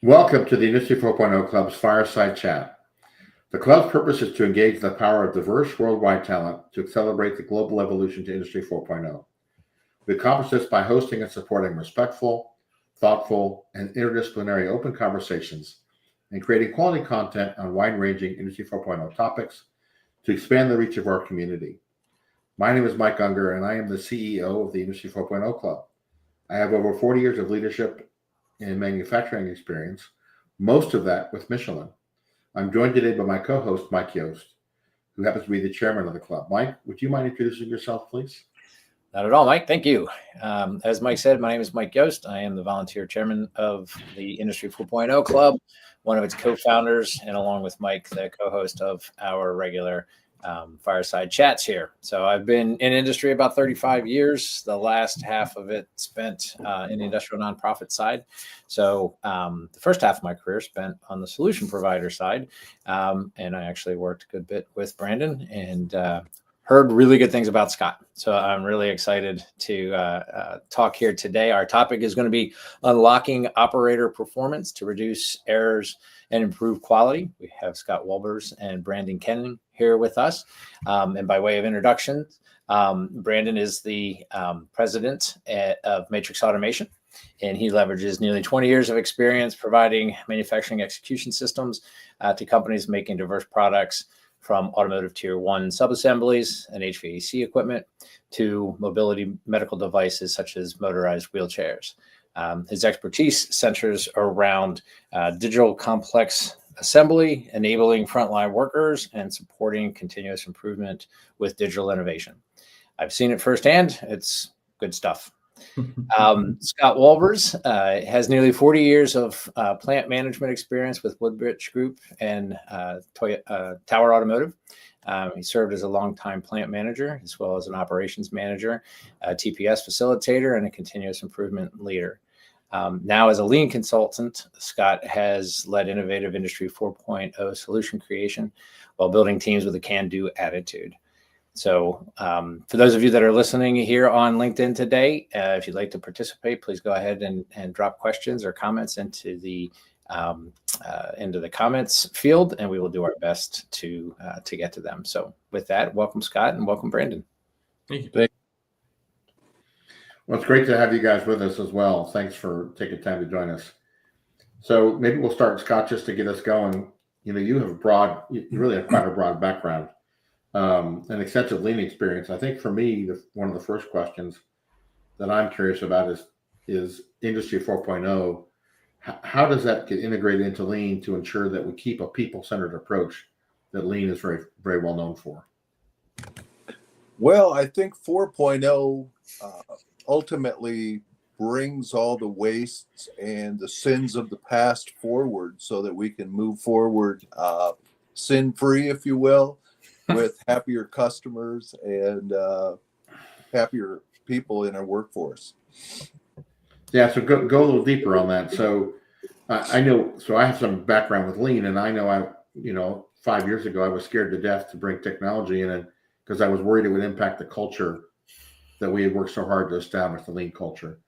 Welcome to the Industry 4.0 Club's Fireside Chat. The club's purpose is to engage the power of diverse worldwide talent to accelerate the global evolution to Industry 4.0. We accomplish this by hosting and supporting respectful, thoughtful, and interdisciplinary open conversations and creating quality content on wide-ranging Industry 4.0 topics to expand the reach of our community. My name is Mike Ungar, and I am the CEO of the Industry 4.0 Club. I have over 40 years of leadership and manufacturing experience, most of that with Michelin. I'm joined today by my co-host, Mike Yost, who happens to be the chairman of the club. Mike, would you mind introducing yourself, please? Not at all, Mike. Thank you. As Mike said, my name is Mike Yost. I am the volunteer chairman of the Industry 4.0 Club, one of its co-founders, and along with Mike, the co-host of our regular fireside chats here. So I've been in industry about 35 years, the last half of it spent in the industrial nonprofit side. So the first half of my career spent on the solution provider side. And I actually worked a good bit with Brandon and heard really good things about Scott. So I'm really excited to talk here today. Our topic is going to be unlocking operator performance to reduce errors and improve quality. We have Scott Wolbers and Brandon Kenning here with us. And by way of introduction, Brandon is the president of Matrix Automation, and he leverages nearly 20 years of experience providing manufacturing execution systems to companies making diverse products, from automotive tier 1 subassemblies and HVAC equipment to mobility medical devices such as motorized wheelchairs. His expertise centers around digital complex assembly, enabling frontline workers, and supporting continuous improvement with digital innovation. I've seen it firsthand. It's good stuff. Scott Wolbers has nearly 40 years of plant management experience with Woodbridge Group and Tower Automotive. He served as a longtime plant manager, as well as an operations manager, a TPS facilitator, and a continuous improvement leader. Now, as a lean consultant, Scott has led innovative Industry 4.0 solution creation while building teams with a can-do attitude. So for those of you that are listening here on LinkedIn today, if you'd like to participate, please go ahead and drop questions or comments into the comments field, and we will do our best to get to them. So with that, welcome, Scott, and welcome, Brandon. Thank you. Well, it's great to have you guys with us as well. Thanks for taking time to join us. So maybe we'll start, Scott, just to get us going. You know, you really have quite a broad background. An extensive lean experience. I think for me, one of the first questions that I'm curious about is Industry 4.0. How does that get integrated into lean to ensure that we keep a people-centered approach that lean is very, very well known for? Well, I think 4.0 ultimately brings all the wastes and the sins of the past forward so that we can move forward sin-free, if you will, with happier customers and happier people in our workforce. Yeah, so go a little deeper on that. So I know, so I have some background with lean, and I know 5 years ago I was scared to death to bring technology in it because I was worried it would impact the culture that we had worked so hard to establish, the lean culture.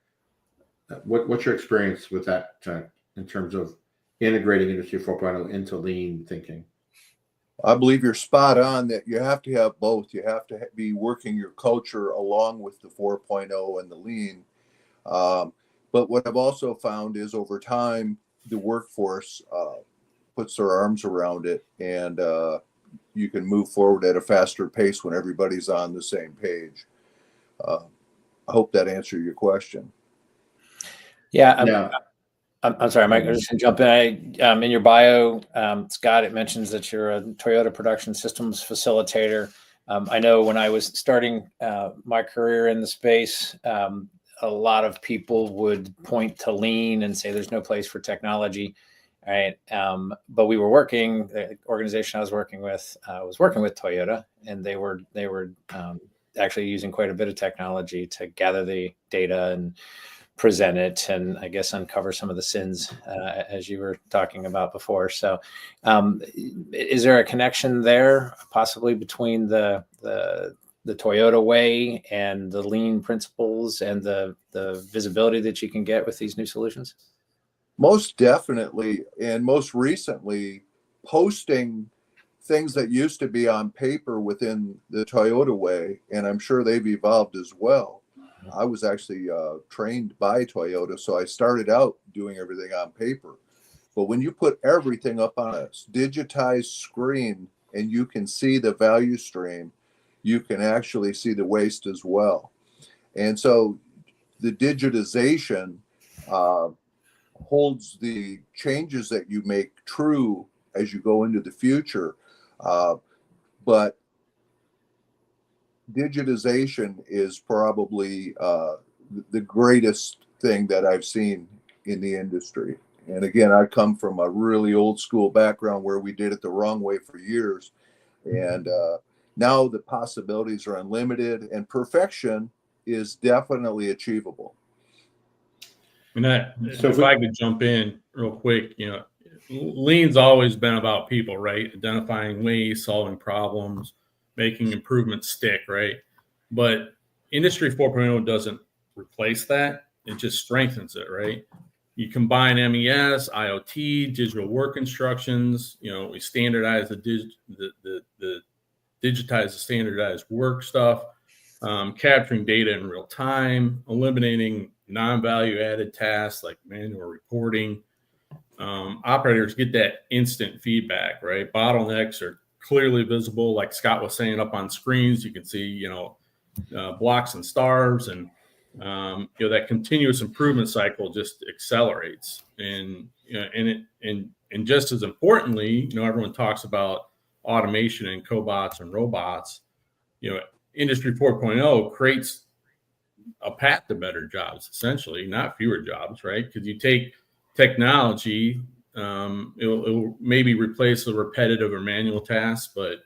What's your experience with that in terms of integrating Industry 4.0 into lean thinking? I believe you're spot on that you have to have both. You have to be working your culture along with the 4.0 and the lean. But what I've also found is over time, the workforce puts their arms around it, and you can move forward at a faster pace when everybody's on the same page. I hope that answered your question. Yeah. I'm sorry, Mike. I was just going to jump in. In your bio, Scott, it mentions that you're a Toyota production systems facilitator. I know when I was starting my career in the space, a lot of people would point to lean and say there's no place for technology, right? But we were working. The organization I was working with Toyota, and they were actually using quite a bit of technology to gather the data and present it, and I guess uncover some of the sins as you were talking about before. So is there a connection there possibly between the Toyota way and the lean principles and the visibility that you can get with these new solutions? Most definitely. And most recently, posting things that used to be on paper within the Toyota way, and I'm sure they've evolved as well. I was actually trained by Toyota, so I started out doing everything on paper. But when you put everything up on a digitized screen and you can see the value stream, you can actually see the waste as well. And so the digitization holds the changes that you make true as you go into the future. But digitization is probably the greatest thing that I've seen in the industry. And again, I come from a really old school background where we did it the wrong way for years. And now the possibilities are unlimited, and perfection is definitely achievable. And if I could jump in real quick, lean's always been about people, right? Identifying ways, solving problems, making improvements stick, right? But Industry 4.0 doesn't replace that. It just strengthens it, right? You combine MES, IoT, digital work instructions. We standardize the digitize the standardized work stuff, capturing data in real time, eliminating non-value added tasks like manual reporting. Operators get that instant feedback, right? Bottlenecks are clearly visible, like Scott was saying, up on screens. You can see, blocks and stars, and that continuous improvement cycle just accelerates. And just as importantly, everyone talks about automation and cobots and robots. Industry 4.0 creates a path to better jobs, essentially, not fewer jobs, right? Because you take technology, it'll maybe replace the repetitive or manual tasks, but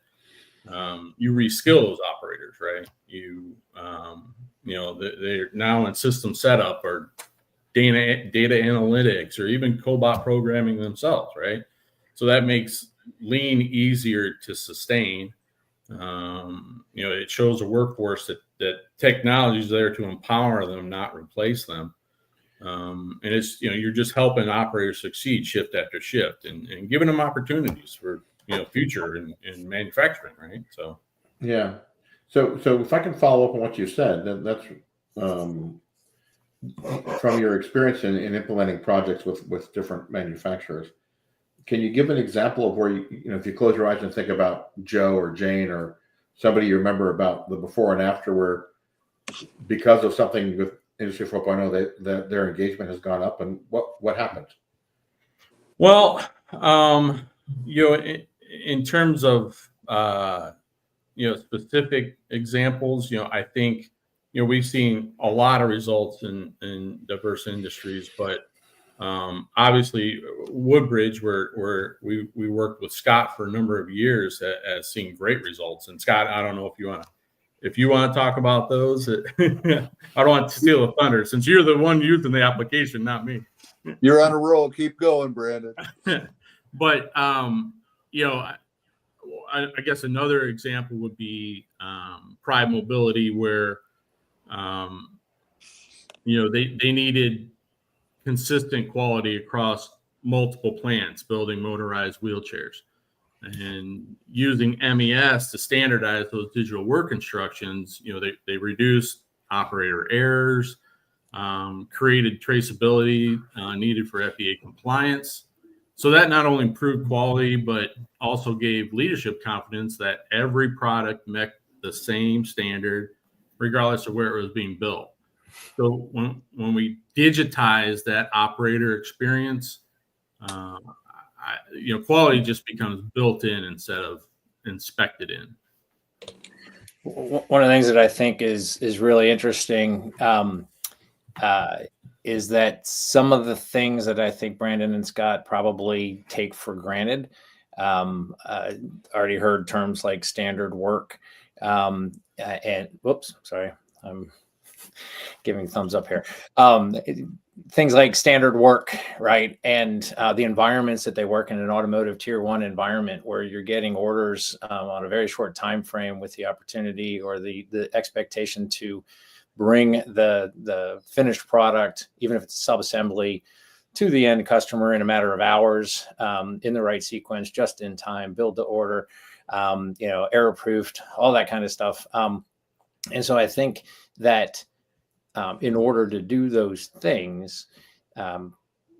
you reskill those operators, right? They're now in system setup or data analytics or even cobot programming themselves, right? So that makes lean easier to sustain. It shows a workforce that technology is there to empower them, not replace them. And it's, you're just helping operators succeed shift after shift and giving them opportunities for, future in manufacturing, right? So, yeah. So if I can follow up on what you said, then that's from your experience in implementing projects with different manufacturers. Can you give an example of where if you close your eyes and think about Joe or Jane or somebody you remember about the before and after, where because of something with Industry 4.0, their engagement has gone up, and what happened? Well, in terms of specific examples, I think we've seen a lot of results in diverse industries, but obviously Woodbridge, where we worked with Scott for a number of years, has seen great results. And Scott, I don't know if you want to talk about those. I don't want to steal the thunder, since you're the one using the application, not me. You're on a roll. Keep going, Brandon. But I guess another example would be Pride Mobility, where they needed consistent quality across multiple plants building motorized wheelchairs, and using MES to standardize those digital work instructions. They reduced operator errors, created traceability needed for FEA compliance. So that not only improved quality, but also gave leadership confidence that every product met the same standard, regardless of where it was being built. So when we digitize that operator experience, quality just becomes built in instead of inspected in. One of the things that I think is really interesting is that some of the things that I think Brandon and Scott probably take for granted. Already heard terms like standard work, and whoops, sorry, I'm giving thumbs up here. Things like standard work, right? And the environments that they work in, an automotive tier 1 environment where you're getting orders on a very short time frame with the opportunity or the expectation to bring the finished product, even if it's sub-assembly, to the end customer in a matter of hours, in the right sequence, just in time, build to order, error proofed, all that kind of stuff. And so I think that in order to do those things,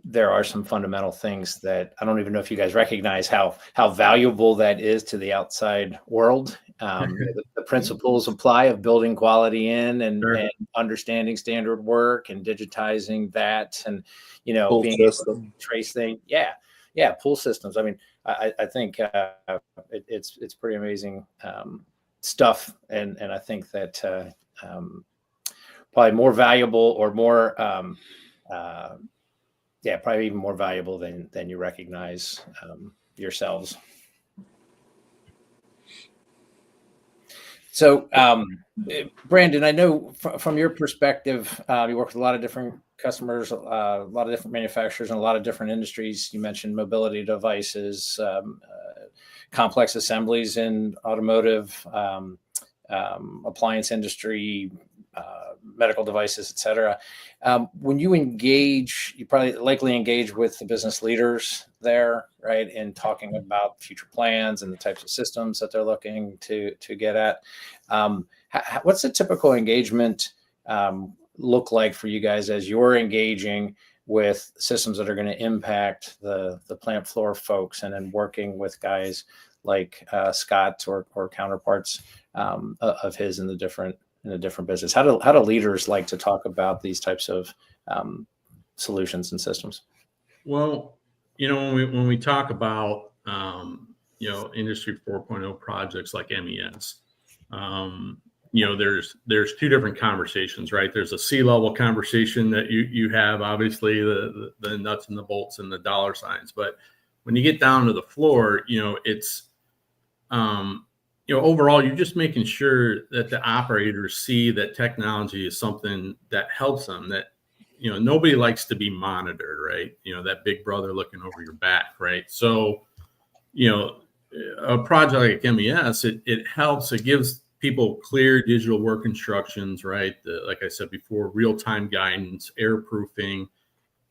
there are some fundamental things that I don't even know if you guys recognize how valuable that is to the outside world. The principles apply of building quality in and understanding standard work and digitizing that, and Pull being system. able to trace things. Yeah, pull systems. I mean, I think it's pretty amazing stuff, and I think that probably more valuable or more. Probably even more valuable than you recognize yourselves. So, Brandon, I know from your perspective, you work with a lot of different customers, a lot of different manufacturers, and a lot of different industries. You mentioned mobility devices, complex assemblies in automotive, appliance industry, medical devices, et cetera. When you engage, you probably likely engage with the business leaders there, right, in talking about future plans and the types of systems that they're looking to get at. What's the typical engagement look like for you guys as you're engaging with systems that are going to impact the plant floor folks, and then working with guys like Scott or counterparts of his in the different business? How do leaders like to talk about these types of solutions and systems? Well, when we talk about Industry 4.0 projects like MES, there's two different conversations, right? There's a C-level conversation that you have, obviously the nuts and the bolts and the dollar signs, but when you get down to the floor, it's overall, you're just making sure that the operators see that technology is something that helps them, that, nobody likes to be monitored, right? That big brother looking over your back, right? So, a project like MES, it helps, it gives people clear digital work instructions, right? Like I said before, real-time guidance, error proofing.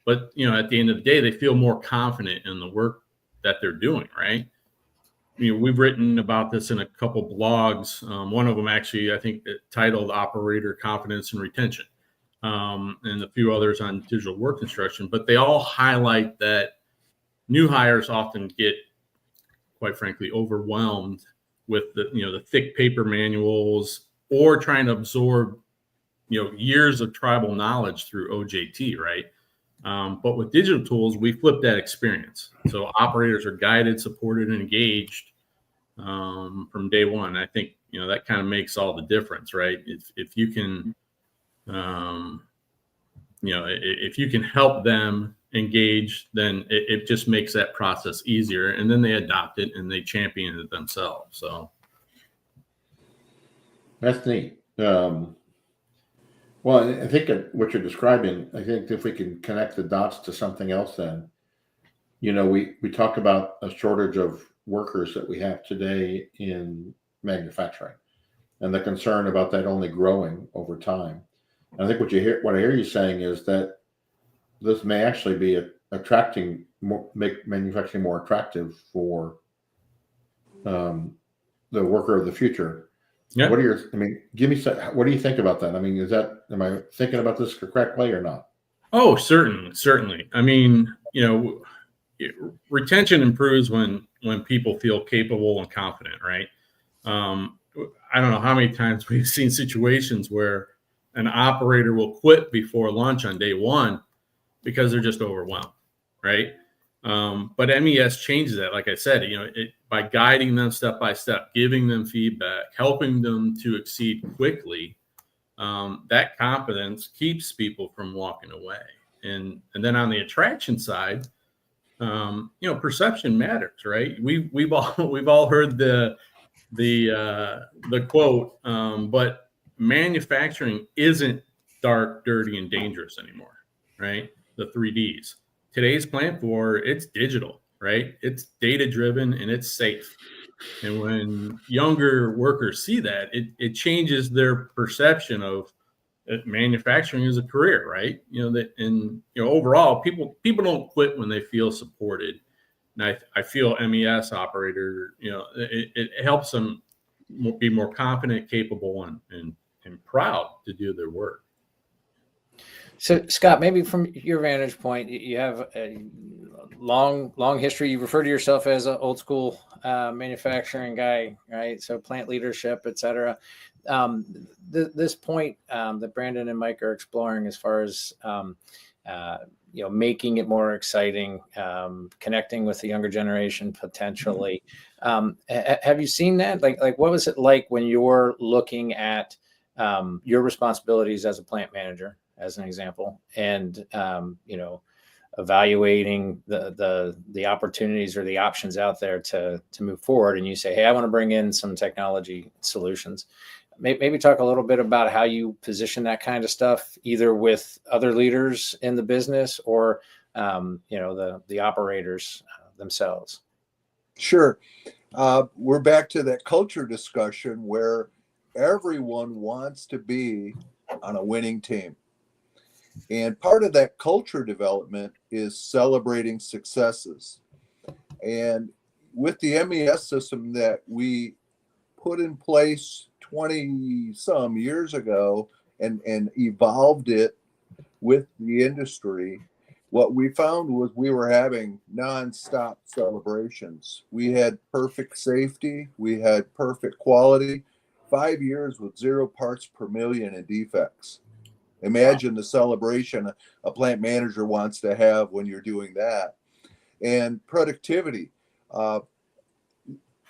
But, at the end of the day, they feel more confident in the work that they're doing, right? We've written about this in a couple blogs. One of them actually, I think, titled Operator Confidence and Retention, and a few others on digital work instruction. But they all highlight that new hires often get, quite frankly, overwhelmed with the thick paper manuals, or trying to absorb years of tribal knowledge through OJT, right? But with digital tools, we flip that experience. So operators are guided, supported, and engaged from day one. I think that kind of makes all the difference, right? If you can, if you can help them engage, then it just makes that process easier, and then they adopt it and they champion it themselves. So That's neat. Well, I think what you're describing, I think if we can connect the dots to something else, then, we talk about a shortage of workers that we have today in manufacturing, and the concern about that only growing over time. And I think what I hear you saying is that this may actually be make manufacturing more attractive for the worker of the future. yeah. What do you think about that? I mean, am I thinking about this correctly or not? Oh, certainly. I mean, retention improves when people feel capable and confident, right? I don't know how many times we've seen situations where an operator will quit before lunch on day one because they're just overwhelmed, right? But MES changes that. Like I said, by guiding them step by step, giving them feedback, helping them to exceed quickly, that confidence keeps people from walking away. And then on the attraction side, perception matters, right? We've all heard the quote, but manufacturing isn't dark, dirty, and dangerous anymore, right? The 3Ds. Today's plant floor, it's digital, right? It's data driven and it's safe. And when younger workers see that, it changes their perception of manufacturing is a career, right? Overall, people don't quit when they feel supported. And I feel MES operator, it helps them be more confident, capable, and proud to do their work. So, Scott, maybe from your vantage point, you have a long history. You refer to yourself as an old school manufacturing guy, right? So, plant leadership, et cetera. This point that Brandon and Mike are exploring, as far as making it more exciting, connecting with the younger generation potentially. Have you seen that? Like, what was it like when you're looking at your responsibilities as a plant manager, as an example, and evaluating the opportunities or the options out there to move forward, and you say, hey, I want to bring in some technology solutions. Maybe talk a little bit about how you position that kind of stuff, either with other leaders in the business or the operators themselves. Sure. We're back to that culture discussion where everyone wants to be on a winning team. And part of that culture development is celebrating successes. And with the MES system that we put in place 20 some years ago and evolved it with the industry, what we found was we were having nonstop celebrations. We had perfect safety. We had perfect quality. 5 years with 0 parts per million in defects. Imagine the celebration a plant manager wants to have when you're doing that. And productivity,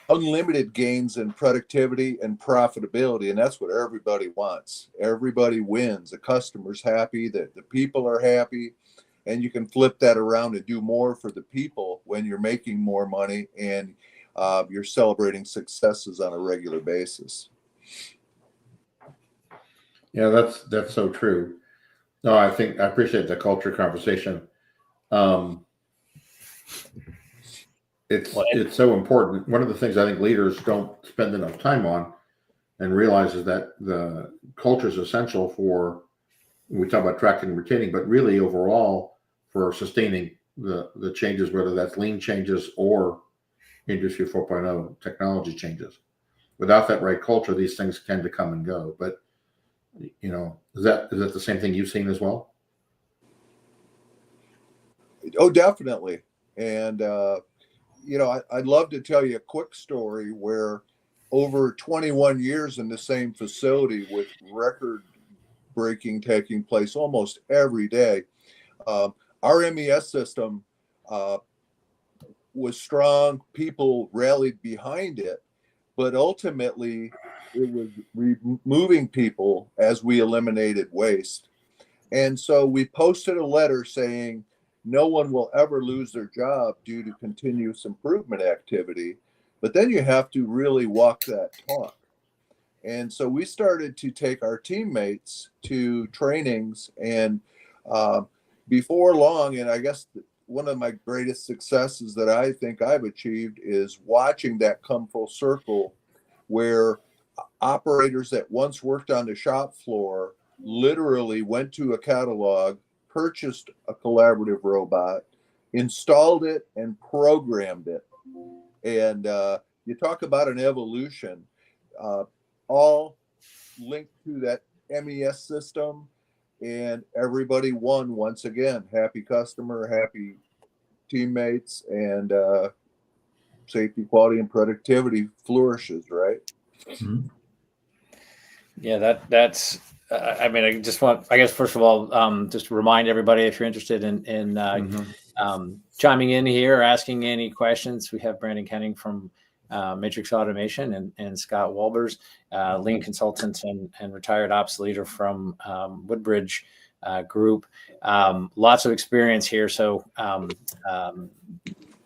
unlimited gains in productivity and profitability. And that's what everybody wants. Everybody wins. The customer's happy, the people are happy. And you can flip that around and do more for the people when you're making more money and you're celebrating successes on a regular basis. Yeah, that's so true. No, I appreciate the culture conversation. It's so important. One of the things I think leaders don't spend enough time on and realize is that the culture is essential for, we talk about attracting and retaining, but really overall for sustaining the changes, whether that's lean changes or Industry 4.0 technology changes. Without that right culture, these things tend to come and go. But is that the same thing you've seen as well? Oh, definitely. And I'd love to tell you a quick story where over 21 years in the same facility with record breaking taking place almost every day, our MES system was strong. People rallied behind it, but ultimately it was removing people as we eliminated waste. And so we posted a letter saying no one will ever lose their job due to continuous improvement activity. But then you have to really walk that talk. And so we started to take our teammates to trainings, and before long, and I guess one of my greatest successes that I think I've achieved is watching that come full circle, where operators that once worked on the shop floor literally went to a catalog, purchased a collaborative robot, installed it, and programmed it. And you talk about an evolution, all linked to that MES system, and everybody won once again. Happy customer, happy teammates, and safety, quality, and productivity flourishes, right? Mm-hmm. Yeah, that's. I guess first of all, just to remind everybody, if you're interested in chiming in here or asking any questions, we have Brandon Kenning from Matrix Automation and Scott Wolbers, lean consultant and retired ops leader from Woodbridge Group. Lots of experience here. So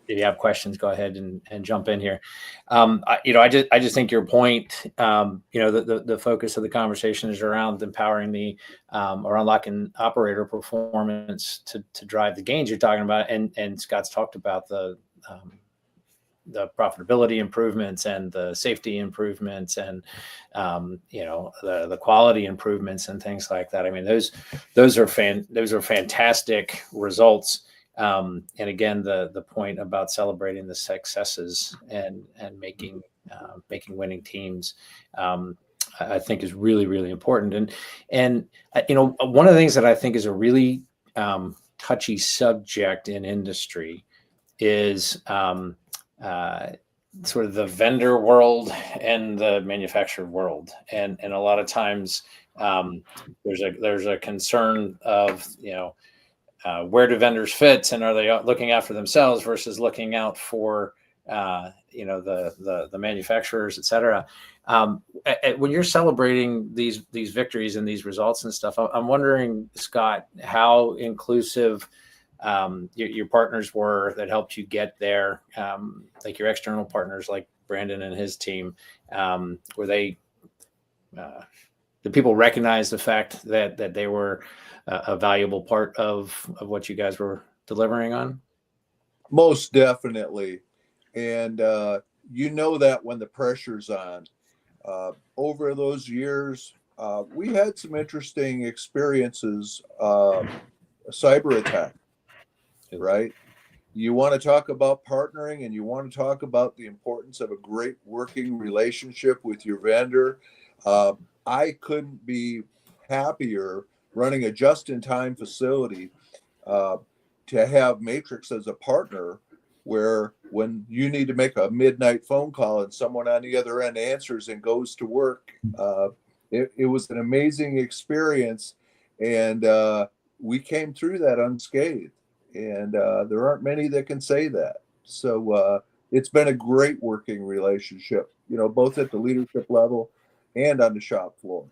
if you have questions, go ahead and jump in here. I just think your point, the focus of the conversation is around empowering or unlocking operator performance to drive the gains you're talking about. And Scott's talked about the profitability improvements and the safety improvements and the quality improvements and things like that. I mean, those are fantastic results. And again, the point about celebrating the successes and making winning teams, I think is really, really important. And one of the things that I think is a really touchy subject in industry is sort of the vendor world and the manufacturer world, and a lot of times there's a concern of where do vendors fit, and are they looking out for themselves versus looking out for the manufacturers, et cetera. When you're celebrating these victories and these results and stuff, I'm wondering, Scott, how inclusive your partners were that helped you get there, like your external partners, like Brandon and his team. Were they? Did people recognize the fact that they were a valuable part of what you guys were delivering on? Most definitely. And that when the pressure's on. Over those years, we had some interesting experiences, a cyber attack, right? You want to talk about partnering, and you want to talk about the importance of a great working relationship with your vendor. I couldn't be happier running a just-in-time facility to have Matrix as a partner, where when you need to make a midnight phone call and someone on the other end answers and goes to work, it was an amazing experience. And we came through that unscathed. And there aren't many that can say that. So it's been a great working relationship, both at the leadership level and on the shop floor.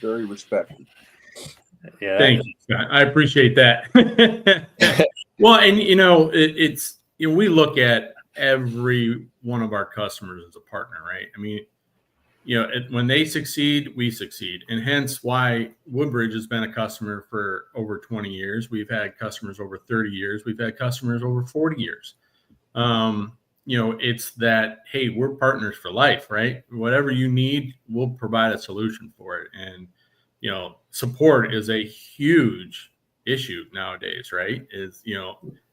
Very respected. Yeah. Thank you, Scott. I appreciate that. Well, and it's we look at every one of our customers as a partner, right? I mean, when they succeed, we succeed, and hence why Woodbridge has been a customer for over 20 years. We've had customers over 30 years. We've had customers over 40 years. It's that, hey, we're partners for life, right? Whatever you need, we'll provide a solution for it. And support is a huge issue nowadays, right? Is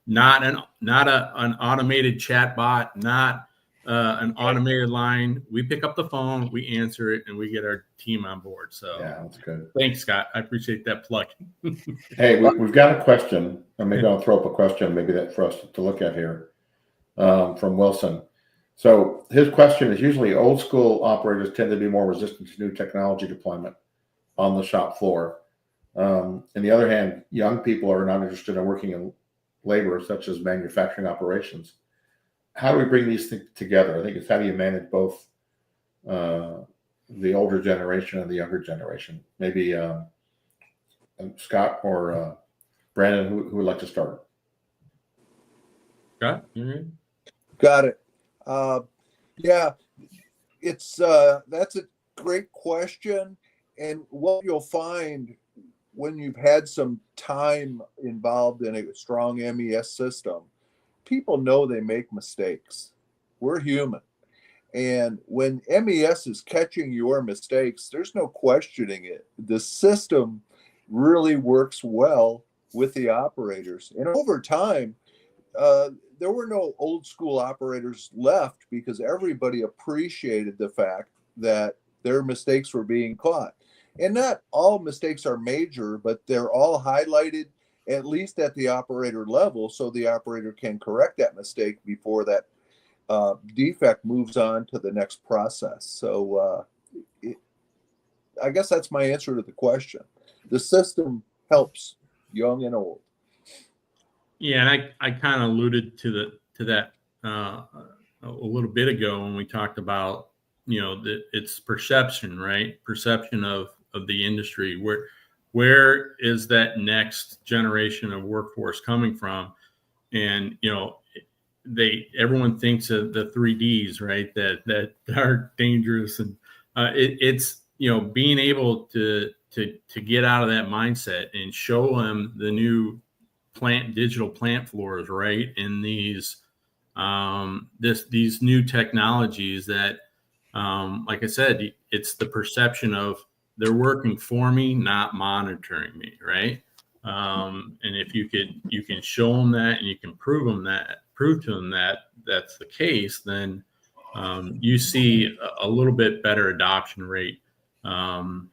not an automated chat bot, not an automated line. We pick up the phone, we answer it, and we get our team on board. So Yeah, that's good. Thanks, Scott. I appreciate that plug. Hey, we've got a question, and maybe I'll throw up a question, maybe that for us to look at here, from Wilson. So his question is: usually old school operators tend to be more resistant to new technology deployment on the shop floor. On the other hand, young people are not interested in working in labor such as manufacturing operations. How do we bring these things together? I think it's how do you manage both the older generation and the younger generation? Maybe Scott or Brandon, who would like to start? Scott, you ready? Got it. Yeah, it's that's a great question. And what you'll find when you've had some time involved in a strong MES system, people know they make mistakes. We're human. And when MES is catching your mistakes, there's no questioning it. The system really works well with the operators. And over time, there were no old school operators left because everybody appreciated the fact that their mistakes were being caught. And not all mistakes are major, but they're all highlighted at least at the operator level, so the operator can correct that mistake before that defect moves on to the next process. So I guess that's my answer to the question. The system helps young and old. Yeah, and I kind of alluded to that a little bit ago when we talked about it's perception, right? Perception of the industry. Where is that next generation of workforce coming from? And everyone thinks of the 3Ds, right? That are dangerous, and it's being able to get out of that mindset and show them the new digital plant floors, right? In these these new technologies that, like I said, it's the perception of they're working for me, not monitoring me, right? And if you can show them that, and you can prove to them that that's the case, then you see a little bit better adoption rate. And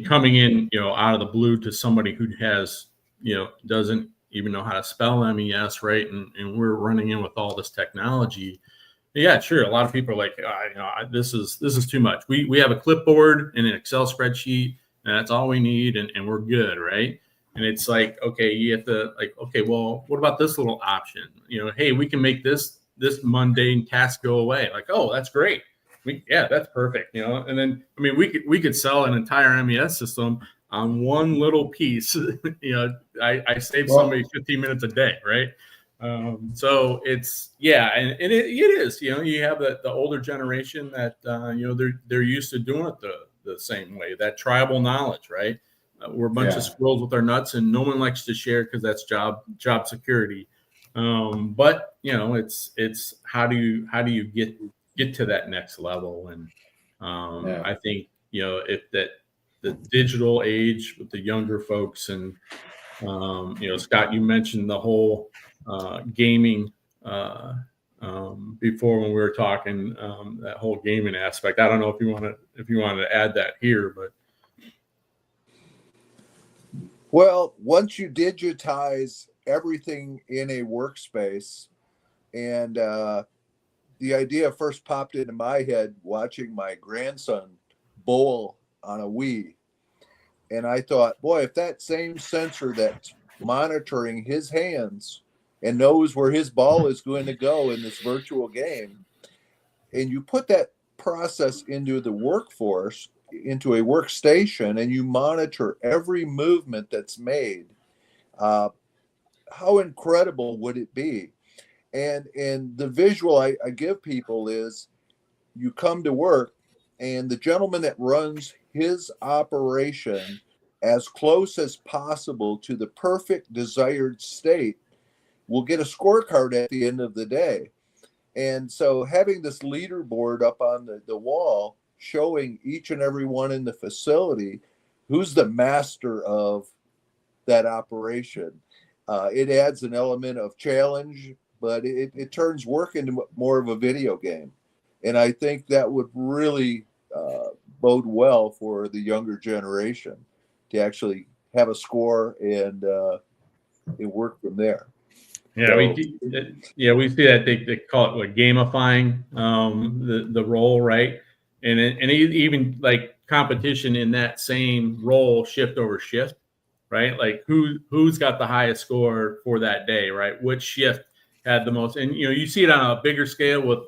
coming in, out of the blue to somebody who has, doesn't even know how to spell MES, right? And we're running in with all this technology. Yeah, sure. A lot of people are like, this is too much. We have a clipboard and an Excel spreadsheet, and that's all we need, and we're good, right? And it's like, okay, you have to okay, well, what about this little option? Hey, we can make this mundane task go away. Like, oh, that's great. That's perfect. And then, we could sell an entire MES system on one little piece. I save somebody 15 minutes a day, right? So it's, and it is, you have the older generation that, they're used to doing it the same way, that tribal knowledge, right? We're a bunch of squirrels with our nuts, and no one likes to share because that's job security. But it's how do you get to that next level? And I think, if that the digital age with the younger folks, and Scott, you mentioned the whole gaming before when we were talking, that whole gaming aspect. I don't know if you wanted to add that here, but well, once you digitize everything in a workspace, and the idea first popped into my head watching my grandson bowl on a Wii. And I thought, boy, if that same sensor that's monitoring his hands and knows where his ball is going to go in this virtual game, and you put that process into the workforce, into a workstation, and you monitor every movement that's made, how incredible would it be? And the visual I give people is, you come to work, and the gentleman that runs his operation as close as possible to the perfect desired state will get a scorecard at the end of the day. And so having this leaderboard up on the wall showing each and every one in the facility who's the master of that operation, it adds an element of challenge, but it turns work into more of a video game. And I think that would really bode well for the younger generation to actually have a score and it work from there. Yeah, we see that they call it gamifying the role, right? And even like competition in that same role, shift over shift, right? Like who's got the highest score for that day, right? Which shift had the most? And you see it on a bigger scale with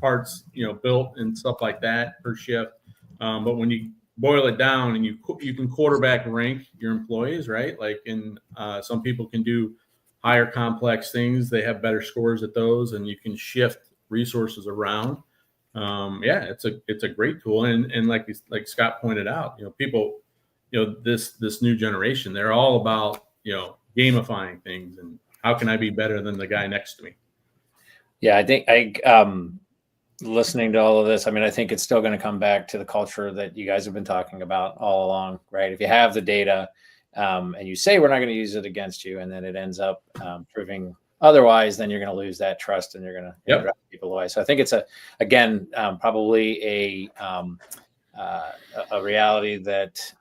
parts built and stuff like that per shift. But when you boil it down and you can quarterback rank your employees, right? Like some people can do higher complex things, they have better scores at those, and you can shift resources around. It's a great tool. And like Scott pointed out, people, this new generation, they're all about gamifying things and how can I be better than the guy next to me. Yeah, I think listening to all of this, I think it's still going to come back to the culture that you guys have been talking about all along, right? If you have the data, and you say we're not going to use it against you, and then it ends up proving otherwise, then you're going to lose that trust, and you're going to drive people away. So I think it's probably a reality that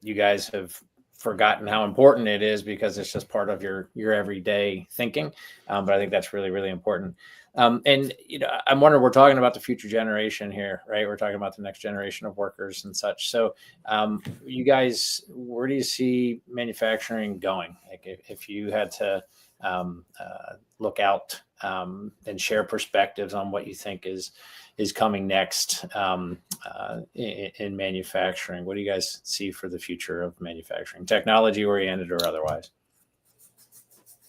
you guys have forgotten how important it is because it's just part of your everyday thinking. But I think that's really, really important. And I'm wondering, we're talking about the future generation here, right? We're talking about the next generation of workers and such. So you guys, where do you see manufacturing going? Like if you had to look out and share perspectives on what you think is coming next in manufacturing, what do you guys see for the future of manufacturing, technology oriented or otherwise?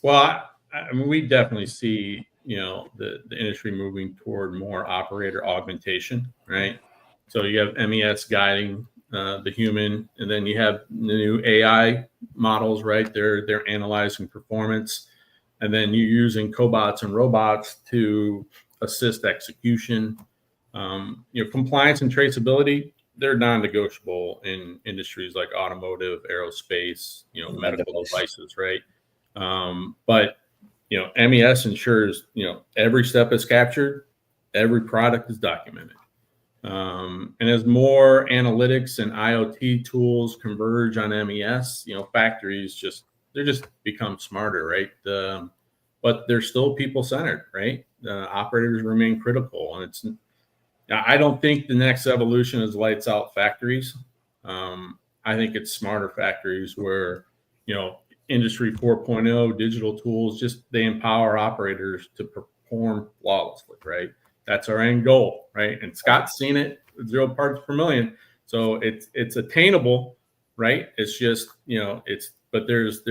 Well, we definitely see the industry moving toward more operator augmentation, right? So you have MES guiding the human, and then you have the new AI models, right? They're analyzing performance. and then you're using cobots and robots to assist execution. Compliance and traceability, they're non-negotiable in industries like automotive, aerospace, medical devices, right? But MES ensures, every step is captured, every product is documented. And as more analytics and IoT tools converge on MES, factories just become smarter, right? But they're still people-centered, right? Operators remain critical, and I don't think the next evolution is lights out factories. I think it's smarter factories where, industry 4.0 digital tools, they empower operators to perform flawlessly, right? That's our end goal, right? And Scott's seen it, 0 parts per million. So it's attainable, right? It's just, but there's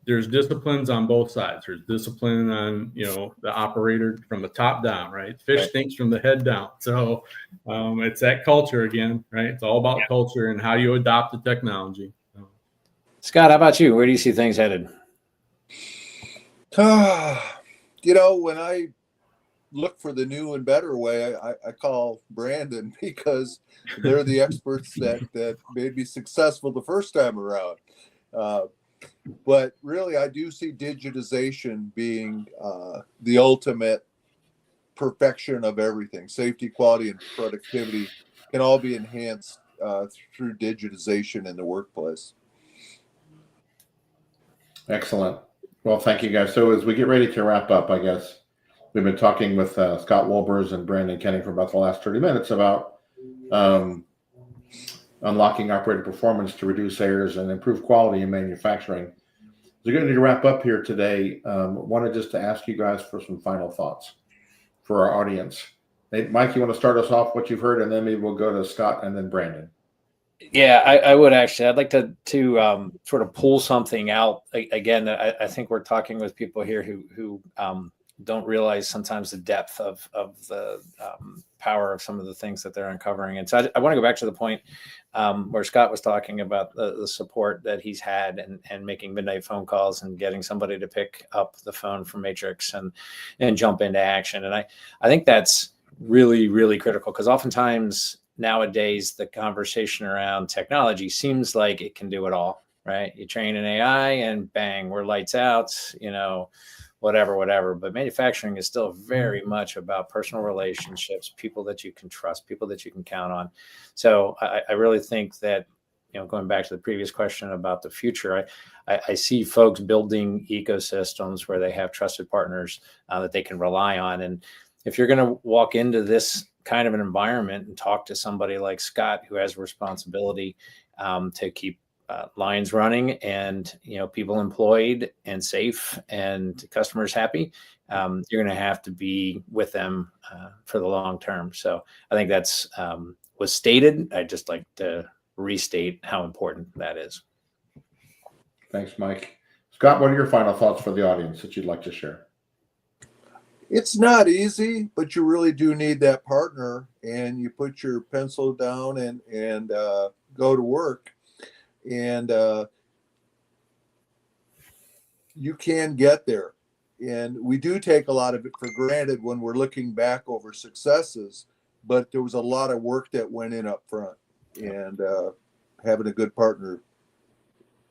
disciplines on both sides. There's discipline on, the operator from the top down, right? Fish thinks from the head down. So it's that culture again, right? It's all about culture and how you adopt the technology. Scott, how about you? Where do you see things headed? When I look for the new and better way, I call Brandon, because they're the experts that made me successful the first time around. But really, I do see digitization being the ultimate perfection of everything. Safety, quality, and productivity can all be enhanced through digitization in the workplace. Excellent. Well, thank you, guys. So as we get ready to wrap up, I guess we've been talking with Scott Wolbers and Brandon Kenning for about the last 30 minutes about unlocking operator performance to reduce errors and improve quality in manufacturing. We're going to wrap up here today. Wanted just to ask you guys for some final thoughts for our audience. Hey, Mike, you want to start us off what you've heard, and then maybe we'll go to Scott and then Brandon. Yeah, I would actually. I'd like to sort of pull something out. Again, I think we're talking with people here who don't realize sometimes the depth of the power of some of the things that they're uncovering. And so I want to go back to the point where Scott was talking about the support that he's had and making midnight phone calls and getting somebody to pick up the phone from Matrix and jump into action. And I think that's really, really critical, because oftentimes nowadays the conversation around technology seems like it can do it all, right? You train an AI and bang, we're lights out, whatever. But manufacturing is still very much about personal relationships, people that you can trust, people that you can count on. So I really think that, going back to the previous question about the future, I see folks building ecosystems where they have trusted partners that they can rely on. And if you're going to walk into this kind of an environment and talk to somebody like Scott, who has a responsibility to keep lines running and people employed and safe and customers happy, you're going to have to be with them for the long term. So I think that's was stated. I'd just like to restate how important that is. Thanks, Mike. Scott, what are your final thoughts for the audience that you'd like to share? It's not easy, but you really do need that partner, and you put your pencil down and go to work. And you can get there. And we do take a lot of it for granted when we're looking back over successes, but there was a lot of work that went in up front, and having a good partner,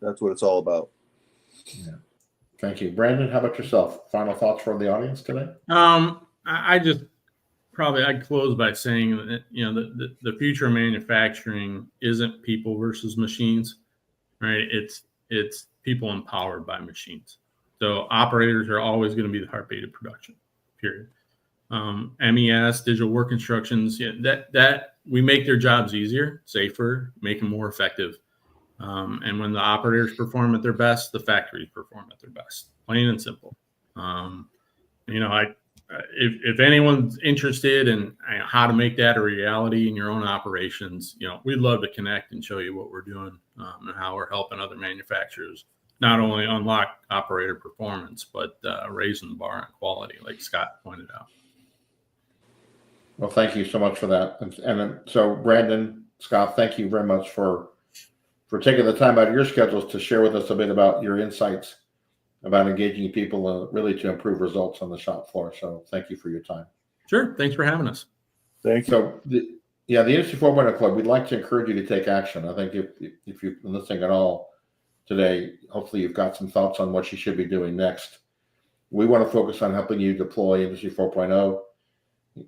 that's what it's all about. Yeah. Thank you. Brandon, how about yourself? Final thoughts from the audience today? I'd close by saying that, the future of manufacturing isn't people versus machines, right? It's people empowered by machines. So operators are always going to be the heartbeat of production, period. MES, digital work instructions, that we make their jobs easier, safer, make them more effective. And when the operators perform at their best, the factories perform at their best, plain and simple. If anyone's interested in how to make that a reality in your own operations, we'd love to connect and show you what we're doing and how we're helping other manufacturers not only unlock operator performance, but raising the bar on quality, like Scott pointed out. Well, thank you so much for that. And so, Brandon, Scott, thank you very much for taking the time out of your schedules to share with us a bit about your insights about engaging people really to improve results on the shop floor. So thank you for your time. Sure. Thanks for having us. Thank you. So the Industry 4.0 Club, we'd like to encourage you to take action. I think if you've been listening at all today, hopefully you've got some thoughts on what you should be doing next. We want to focus on helping you deploy Industry 4.0.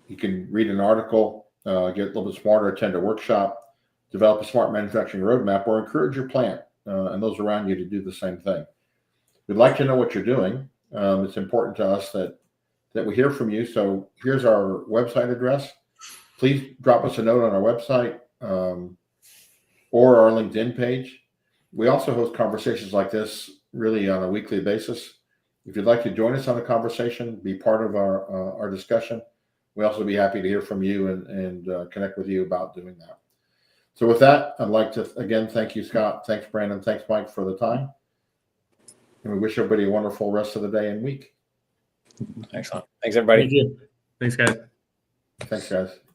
You can read an article, get a little bit smarter, attend a workshop, develop a smart manufacturing roadmap, or encourage your plant and those around you to do the same thing. We'd like to know what you're doing. It's important to us that we hear from you. So here's our website address. Please drop us a note on our website or our LinkedIn page. We also host conversations like this really on a weekly basis. If you'd like to join us on a conversation, be part of our discussion, we'll also be happy to hear from you and connect with you about doing that. So with that, I'd like to, again, thank you, Scott. Thanks, Brandon. Thanks, Mike, for the time. And we wish everybody a wonderful rest of the day and week. Excellent. Thanks, everybody. Thank you. Thanks, guys. Thanks, guys.